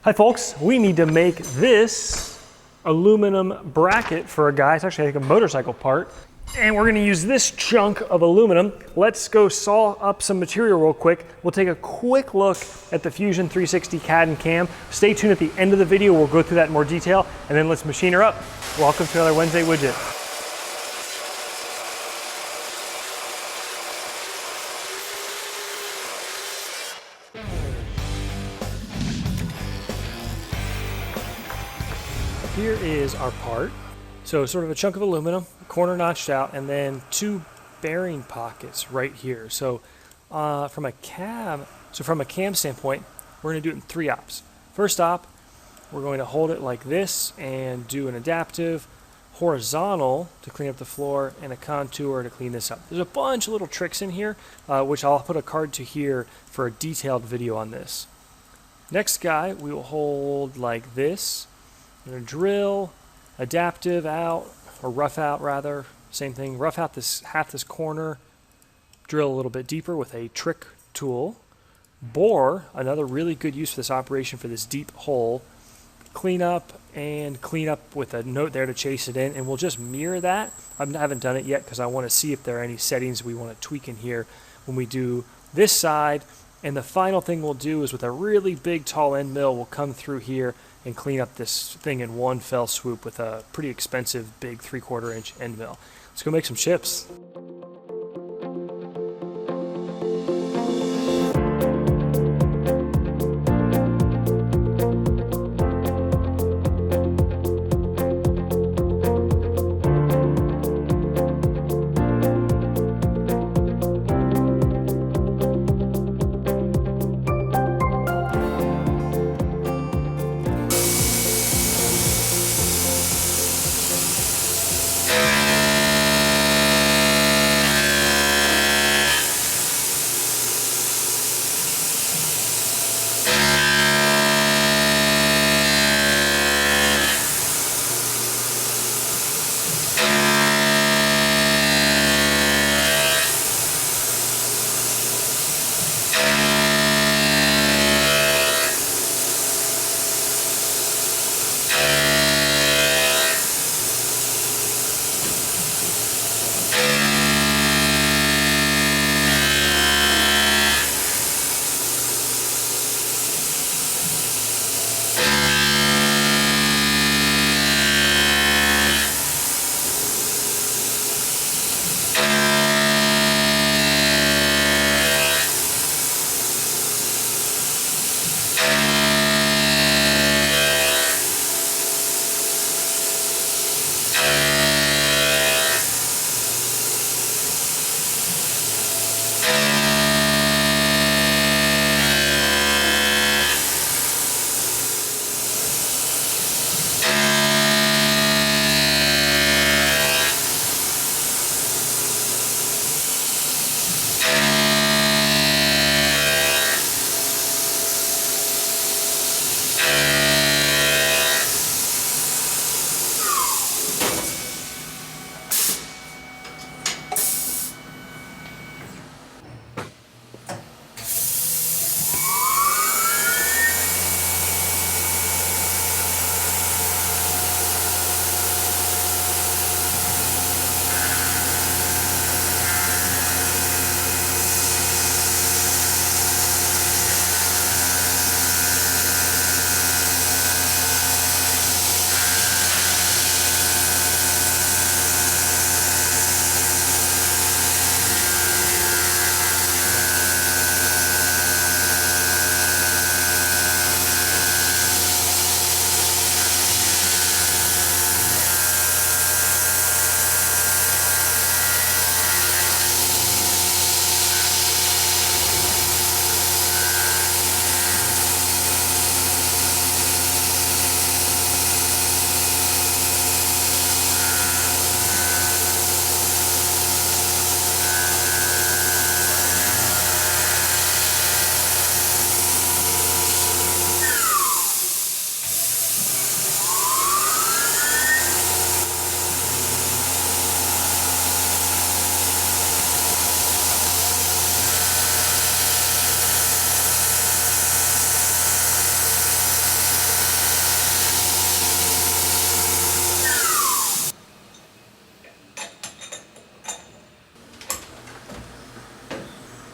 Hi folks, we need to make this aluminum bracket for a guy. It's actually like a motorcycle part. And we're gonna use this chunk of aluminum. Let's go saw up some material real quick. We'll take a quick look at the Fusion 360 CAD and CAM. Stay tuned at the end of the video. We'll go through that in more detail, and then let's machine her up. Welcome to another Wednesday Widget. Here is our part. So sort of a chunk of aluminum, corner notched out, and then two bearing pockets right here. So from a cam standpoint, we're gonna do it in 3 ops. First op, we're going to hold it like this and do an adaptive horizontal to clean up the floor and a contour to clean this up. There's a bunch of little tricks in here, which I'll put a card to here for a detailed video on this. Next guy, we will hold like this. I'm gonna drill adaptive out, or rough out rather, same thing, rough out this half this corner, drill a little bit deeper with a trick tool, bore, another really good use for this operation for this deep hole, clean up with a note there to chase it in, and we'll just mirror that. I haven't done it yet because I want to see if there are any settings we want to tweak in here when we do this side. And the final thing we'll do is with a really big tall end mill, we'll come through here and clean up this thing in one fell swoop with a pretty expensive big 3/4 inch end mill. Let's go make some chips.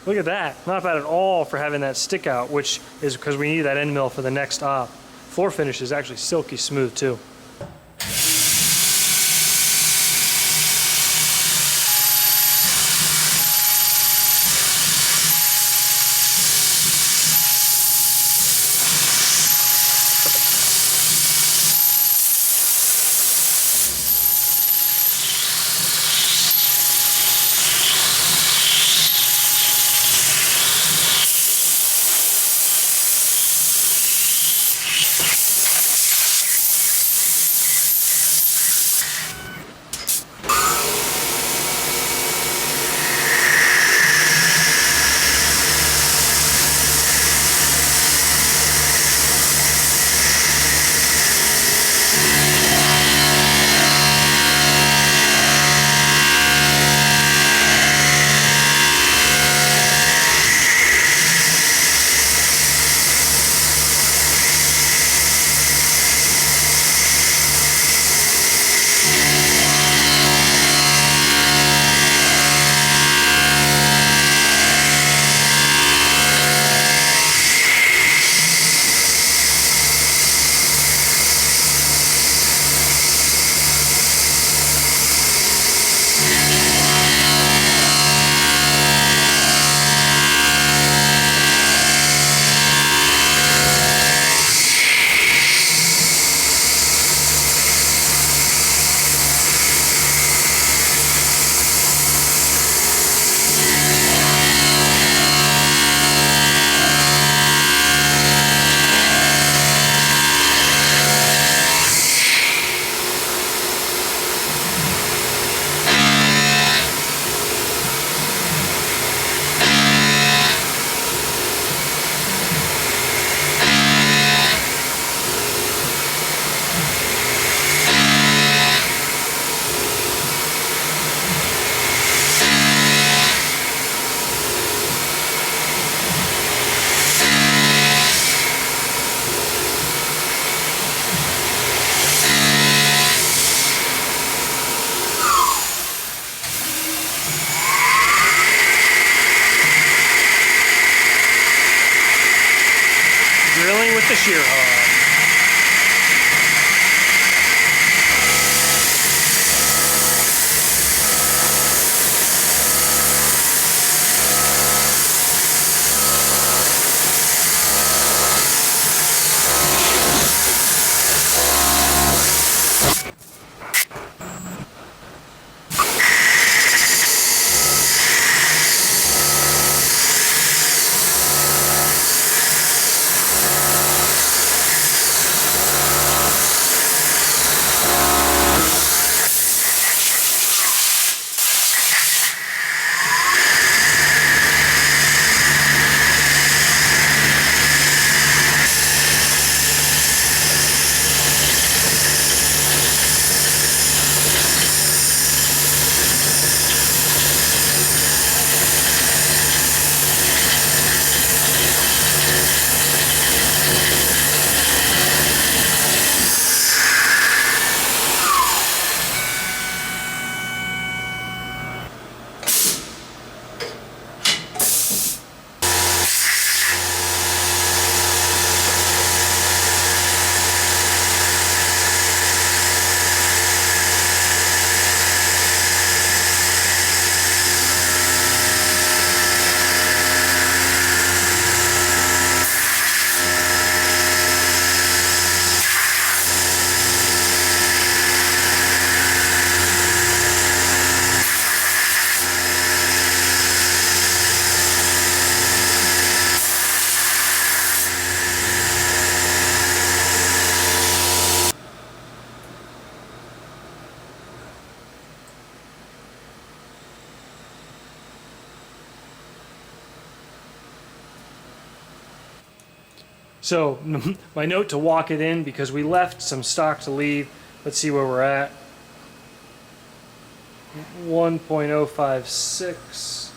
Look at that. Not bad at all for having that stick out, which is because we need that end mill for the next op. Floor finish is actually silky smooth too. Drilling with the shear hog. So my note to walk it in, because we left some stock to leave. Let's see where we're at. 1.056.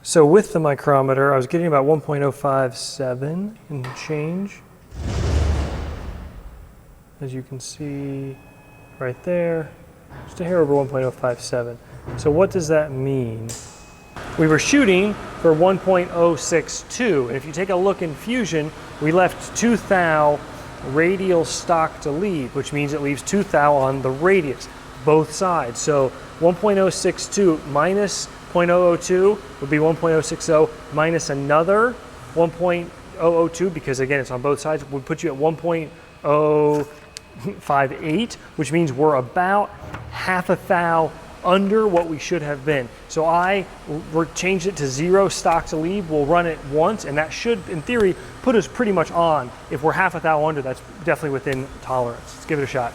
So with the micrometer, I was getting about 1.057 and change. As you can see right there, just a hair over 1.057. So what does that mean? we were shooting for 1.062. And if you take a look in Fusion, we left 2 thou radial stock to leave, which means it leaves 2 thou on the radius, both sides. So 1.062 minus 0.002 would be 1.060 minus another 1.002, because again, it's on both sides, would put you at 1.058, which means we're about half a thou under what we should have been. So I changed it to 0 stock to leave. We'll run it once, and that should, in theory, put us pretty much on. If we're half a thou under, that's definitely within tolerance. Let's give it a shot.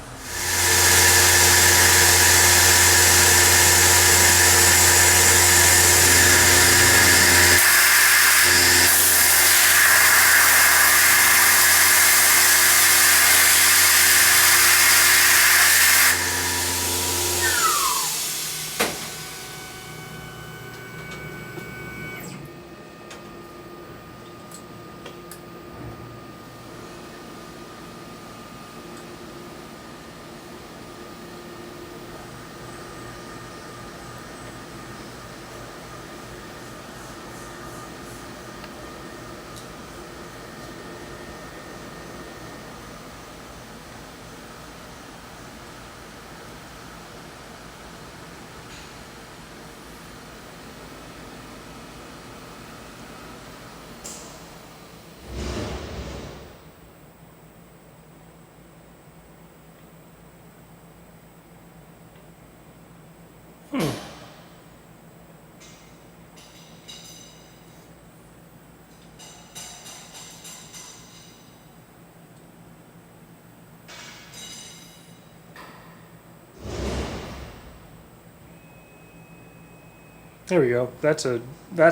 There we go. That's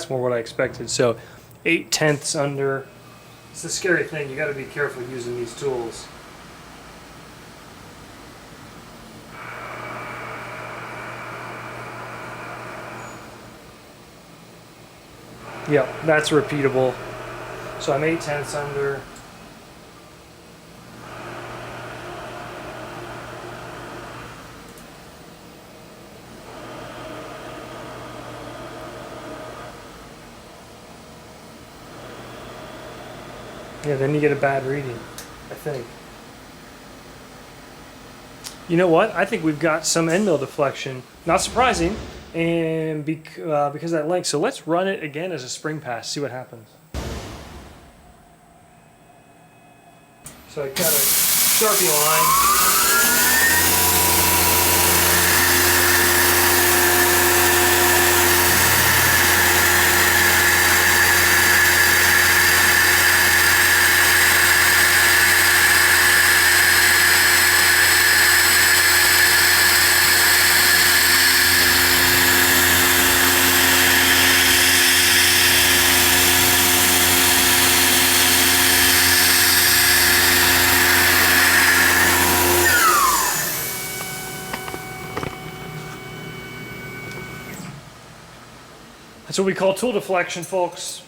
more what I expected. So 8/10 under. It's the scary thing. You got to be careful using these tools. Yep, that's repeatable. So I'm 8/10 under. Yeah, then you get a bad reading, I think. You know what? I think we've got some end mill deflection. Not surprising, and because of that length. So let's run it again as a spring pass, see what happens. So I got a Sharpie line. That's what we call tool deflection, folks.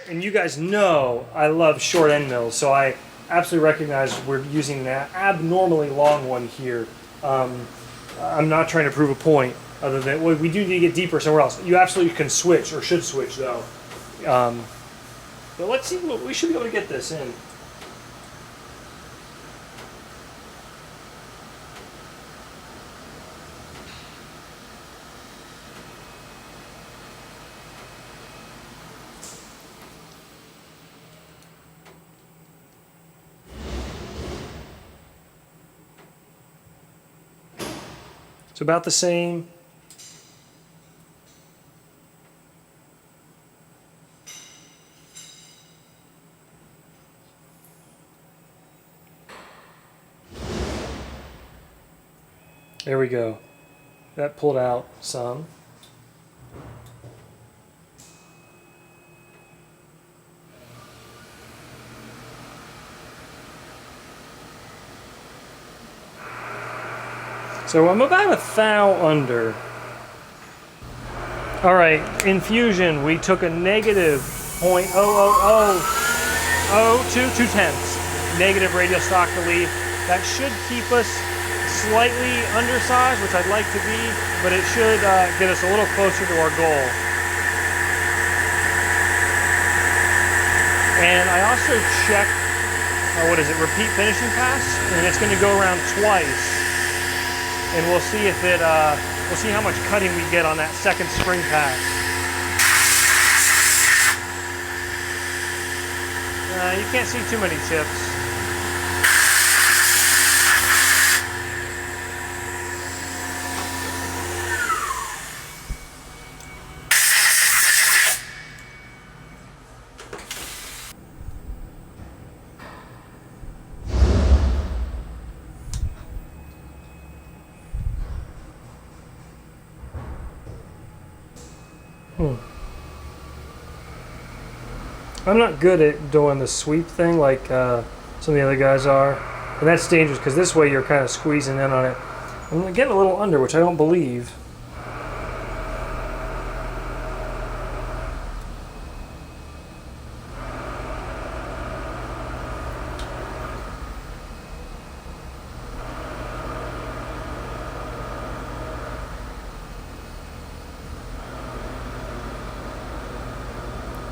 And you guys know I love short end mills, so I absolutely recognize we're using an abnormally long one here. I'm not trying to prove a point, other than well, we do need to get deeper somewhere else. You absolutely can switch, or should switch, though. But let's see, we should be able to get this in. It's about the same. There we go. That pulled out some. So I'm about a thou under. All right, in Fusion, we took a negative 0.00002, 2/10, negative radial stock to leave. That should keep us slightly undersized, which I'd like to be, but it should get us a little closer to our goal. And I also checked, what is it, repeat finishing pass, and it's going to go around twice, and we'll see if it, we'll see how much cutting we get on that second spring pass. You can't see too many chips. I'm not good at doing the sweep thing like some of the other guys are, and that's dangerous because this way you're kind of squeezing in on it. I'm getting a little under, which I don't believe.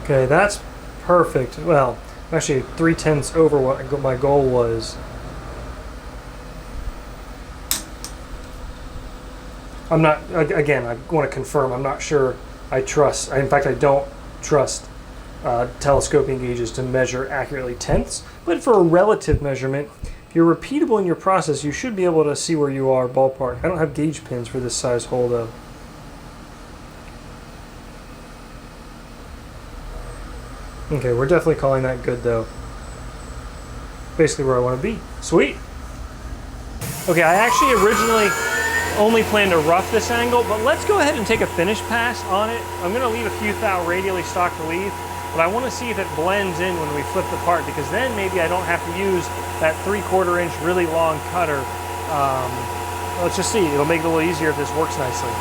Okay, that's perfect. Well, actually 3/10 over what my goal was. I'm not, again, I want to confirm, I'm not sure I trust, in fact I don't trust telescoping gauges to measure accurately tenths, but for a relative measurement, if you're repeatable in your process, you should be able to see where you are ballpark. I don't have gauge pins for this size hole though. Okay, we're definitely calling that good though. Basically where I want to be. Sweet. Okay, I actually originally only planned to rough this angle, but let's go ahead and take a finish pass on it. I'm going to leave a few thou radially stock to leave, but I want to see if it blends in when we flip the part, because then maybe I don't have to use that 3/4 inch really long cutter. Let's just see. It'll make it a little easier if this works nicely.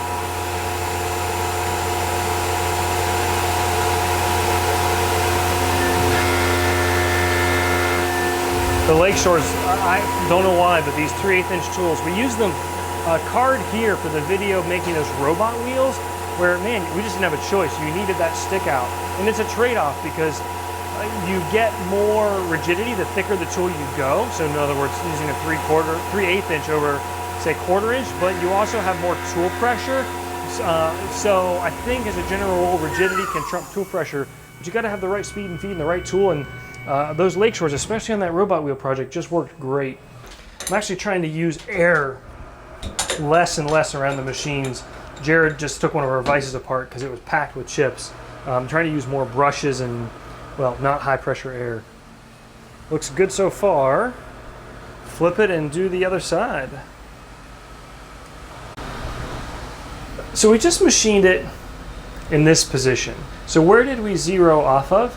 The Lakeshores, I don't know why, but these 3/8 inch tools, we use them card here for the video of making those robot wheels, where, man, we just didn't have a choice. You needed that stick out. And it's a trade-off because you get more rigidity the thicker the tool you go. So in other words, using a 3/8 inch over, say, 1/4 inch, but you also have more tool pressure. So I think as a general rule, rigidity can trump tool pressure, but you got to have the right speed and feed and the right tool. And those Lakeshores, especially on that robot wheel project, just worked great. I'm actually trying to use air less and less around the machines. Jared just took one of our vices apart because it was packed with chips. I'm trying to use more brushes and, well, not high pressure air. Looks good so far. Flip it and do the other side. So we just machined it in this position. So where did we zero off of?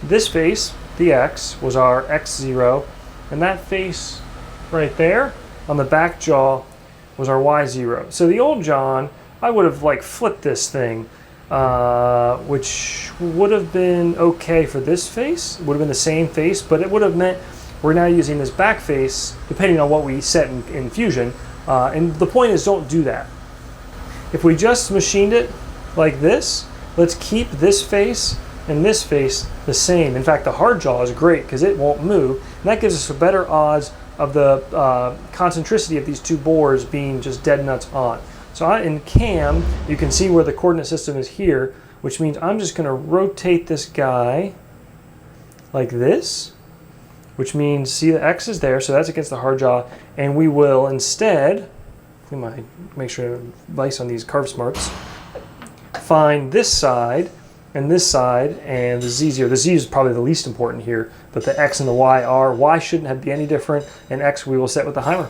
This face, the X, was our X0, and that face right there on the back jaw was our Y0. So the old John, I would have like flipped this thing, which would have been okay for this face. It would have been the same face, but it would have meant we're now using this back face, depending on what we set in Fusion. And the point is, don't do that. If we just machined it like this, let's keep this face and this face the same. In fact, the hard jaw is great because it won't move, and that gives us a better odds of the concentricity of these two bores being just dead nuts on. So in CAM, you can see where the coordinate system is here, which means I'm just going to rotate this guy like this, which means, see, the X is there, so that's against the hard jaw, and we will instead, we might make sure to vise on these carve smarts, find this side and the Z0. The Z is probably the least important here, but the X and the Y are. Y shouldn't be any different, and X we will set with the Heimer.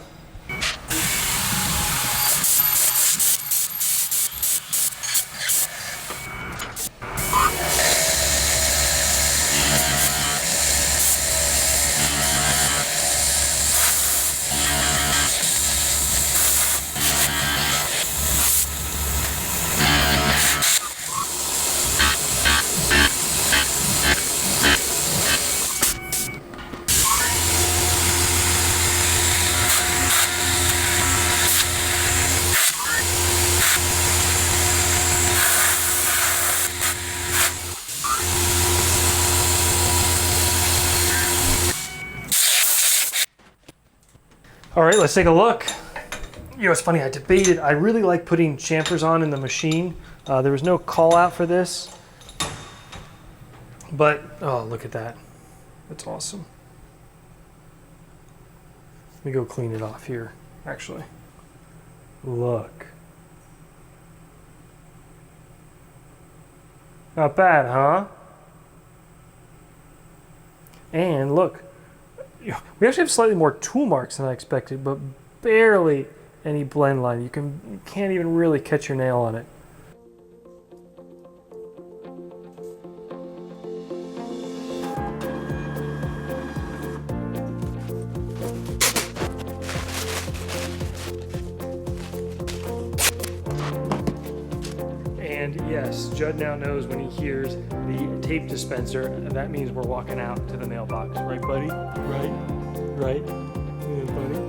All right, let's take a look. You know, it's funny, I debated, I really like putting chamfers on in the machine. There was no call out for this, but, oh, look at that. That's awesome. Let me go clean it off here, actually. Look. Not bad, huh? And look, we actually have slightly more tool marks than I expected, but barely any blend line. You can't even really catch your nail on it. And yes, Judd now knows when he hears the tape dispenser, that means we're walking out to the mailbox. Right, buddy? Right? Yeah, buddy?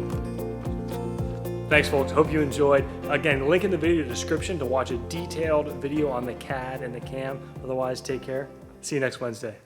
Thanks, folks. Hope you enjoyed. Again, link in the video description to watch a detailed video on the CAD and the cam. Otherwise, take care. See you next Wednesday.